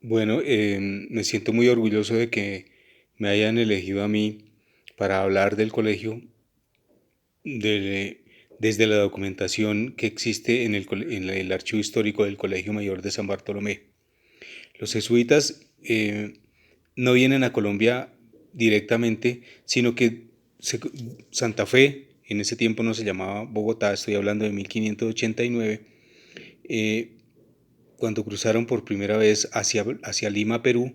Bueno, me siento muy orgulloso de que me hayan elegido a mí para hablar del colegio de- desde la documentación que existe en el archivo histórico del Colegio Mayor de San Bartolomé. Los jesuitas no vienen a Colombia directamente, sino que se- Santa Fe, en ese tiempo no se llamaba Bogotá, estoy hablando de 1589, eh, cuando cruzaron por primera vez hacia Lima, Perú.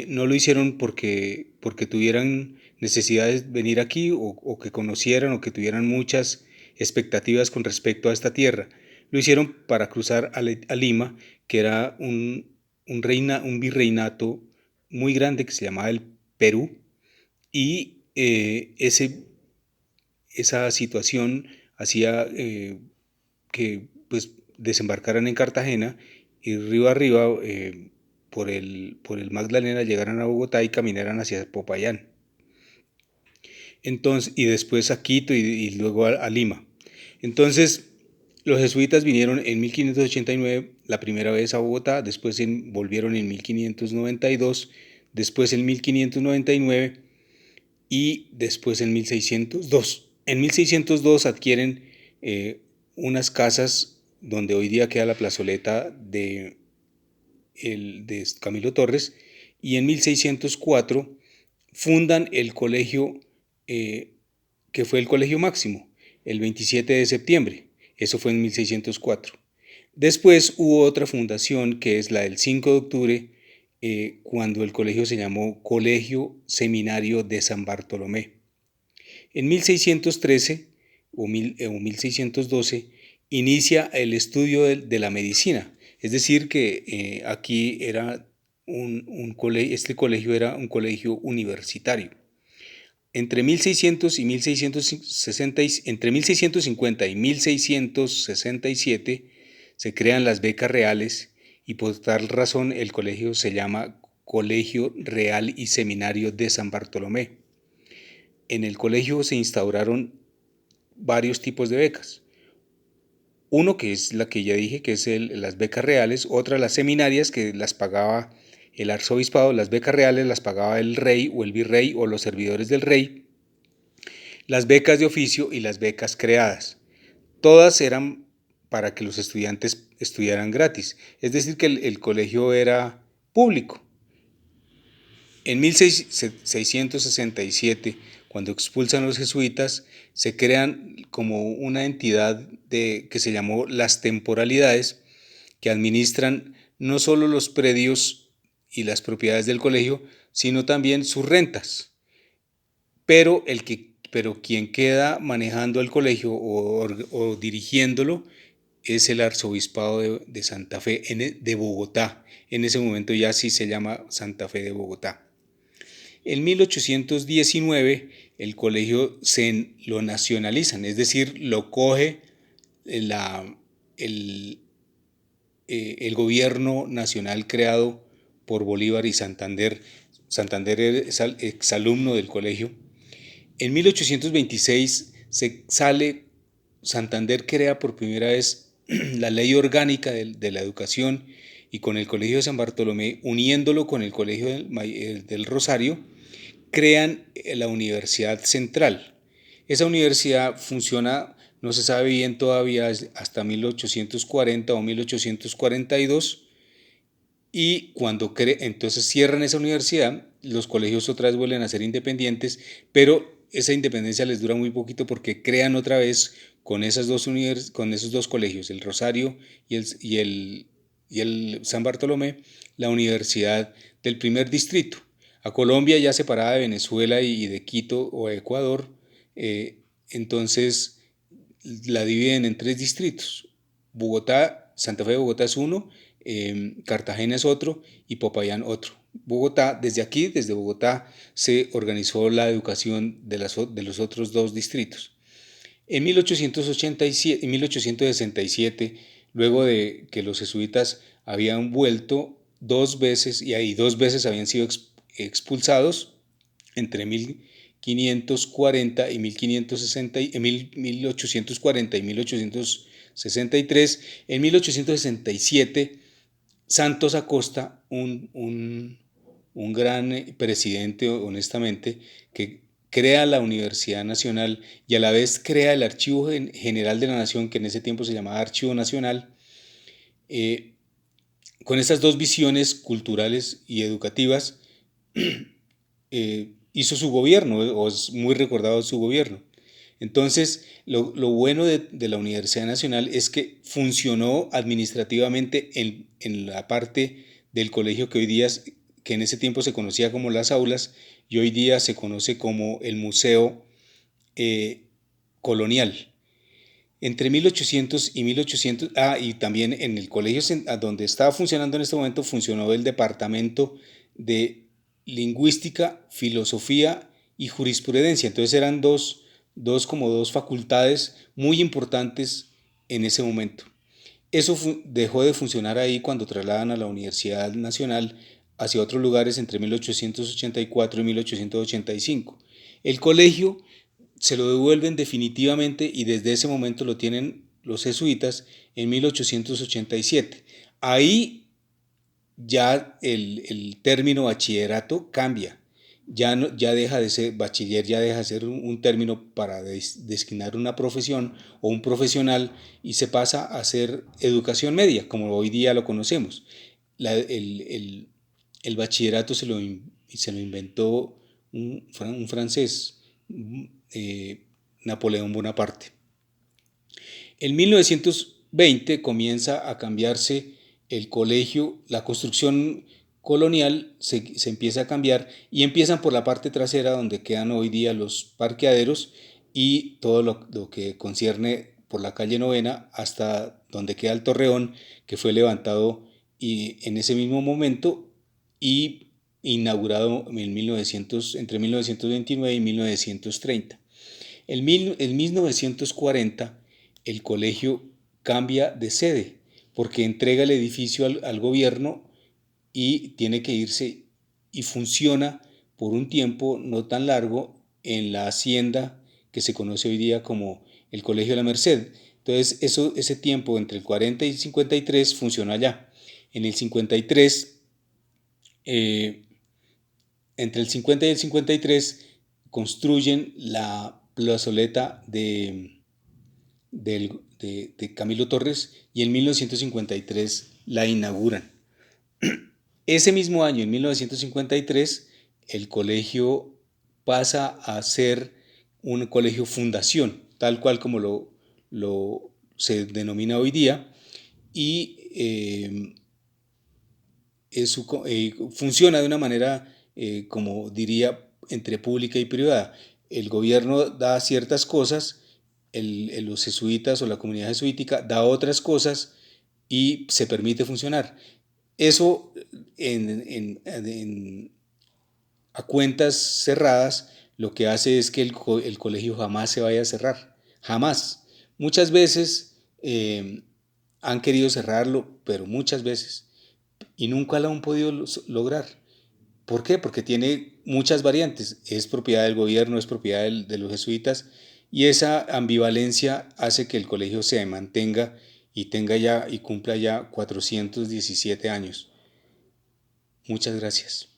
No lo hicieron porque tuvieran necesidades de venir aquí o que conocieran o que tuvieran muchas expectativas con respecto a esta tierra. Lo hicieron para cruzar a Lima, que era un virreinato muy grande que se llamaba el Perú, y esa situación hacía que pues desembarcaran en Cartagena y río arriba por el Magdalena llegaran a Bogotá y caminaran hacia Popayán. Entonces, y después a Quito y luego a Lima. Entonces, los jesuitas vinieron en 1589 la primera vez a Bogotá, después volvieron en 1592, después en 1599 y después en 1602. En 1602 adquieren unas casas donde hoy día queda la plazoleta de Camilo Torres, y en 1604 fundan el colegio que fue el colegio máximo, el 27 de septiembre. Eso fue en 1604. Después hubo otra fundación que es la del 5 de octubre, cuando el colegio se llamó Colegio Seminario de San Bartolomé. En 1613 o 1612 inicia el estudio de la medicina, es decir, que aquí era este colegio era un colegio universitario. Entre 1600 y 1660, entre 1650 y 1667 se crean las becas reales y por tal razón el colegio se llama Colegio Real y Seminario de San Bartolomé. En el colegio se instauraron varios tipos de becas. Uno que es la que ya dije, que es las becas reales, otra las seminarias que las pagaba el arzobispado, las becas reales las pagaba el rey o el virrey o los servidores del rey, las becas de oficio y las becas creadas. Todas eran para que los estudiantes estudiaran gratis, es decir, que el colegio era público. En 1667, cuando expulsan a los jesuitas, se crean como una entidad que se llamó las temporalidades, que administran no solo los predios y las propiedades del colegio, sino también sus rentas. Pero quien queda manejando el colegio o dirigiéndolo es el arzobispado de Santa Fe, de Bogotá. En ese momento ya sí se llama Santa Fe de Bogotá. En 1819 el colegio lo nacionalizan, es decir, lo coge la, el, el gobierno nacional creado por Bolívar y Santander. Santander es exalumno del colegio. En 1826 Santander crea por primera vez la ley orgánica de la educación, y con el Colegio de San Bartolomé, uniéndolo con el Colegio del Rosario, crean la Universidad Central. Esa universidad funciona, no se sabe bien todavía, hasta 1840 o 1842, y entonces cierran esa universidad, los colegios otra vez vuelven a ser independientes, pero esa independencia les dura muy poquito porque crean otra vez con esos dos colegios, el Rosario y el San Bartolomé, la Universidad del Primer Distrito. A Colombia, ya separada de Venezuela y de Quito o Ecuador, eh, entonces la dividen en tres distritos. Bogotá, Santa Fe de Bogotá es uno, Cartagena es otro y Popayán otro. Bogotá, desde aquí, desde Bogotá, se organizó la educación de los otros dos distritos. En 1887, en 1867, luego de que los jesuitas habían vuelto dos veces y ahí dos veces habían sido expulsados, entre 1540 y 1560, 1840 y 1863, en 1867 Santos Acosta, un gran presidente, honestamente, que crea la Universidad Nacional y a la vez crea el Archivo General de la Nación, que en ese tiempo se llamaba Archivo Nacional, eh, con estas dos visiones culturales y educativas, hizo su gobierno, o es muy recordado su gobierno. Entonces, lo bueno de la Universidad Nacional es que funcionó administrativamente en la parte del colegio que hoy día, que en ese tiempo se conocía como las aulas, y hoy día se conoce como el Museo eh, Colonial. Entre 1800 y 1800, y también en el colegio donde estaba funcionando en este momento, funcionó el departamento de lingüística, filosofía y jurisprudencia. Entonces eran como dos facultades muy importantes en ese momento. Eso dejó de funcionar ahí cuando trasladan a la Universidad Nacional hacia otros lugares entre 1884 y 1885. El colegio se lo devuelven definitivamente y desde ese momento lo tienen los jesuitas en 1887. Ahí ya el término bachillerato cambia. Ya, no, ya deja de ser bachiller, ya deja de ser un término para designar una profesión o un profesional y se pasa a ser educación media, como hoy día lo conocemos. El bachillerato se lo inventó un francés, Napoleón Bonaparte. En 1920 comienza a cambiarse el colegio, la construcción colonial se empieza a cambiar y empiezan por la parte trasera donde quedan hoy día los parqueaderos y todo lo que concierne por la calle Novena hasta donde queda el Torreón, que fue levantado en ese mismo momento y inaugurado entre 1929 y 1930. En 1940 el colegio cambia de sede porque entrega el edificio al gobierno y tiene que irse y funciona por un tiempo no tan largo en la hacienda que se conoce hoy día como el Colegio de la Merced. Entonces ese tiempo entre el 40 y el 53 funcionó allá. En el 53, entre el 50 y el 53, construyen la plazoleta de Camilo Torres y en 1953 la inauguran. Ese mismo año, en 1953, el colegio pasa a ser un colegio fundación, tal cual como se denomina hoy día, y funciona de una manera, como diría, entre pública y privada. El gobierno da ciertas cosas, los jesuitas o la comunidad jesuítica da otras cosas y se permite funcionar. Eso a cuentas cerradas lo que hace es que el colegio jamás se vaya a cerrar, jamás. Muchas veces han querido cerrarlo, pero muchas veces, y nunca lo han podido lograr. ¿Por qué? Porque tiene muchas variantes. Es propiedad del gobierno, es propiedad de los jesuitas, y esa ambivalencia hace que el colegio se mantenga y tenga ya y cumpla ya 417 años. Muchas gracias.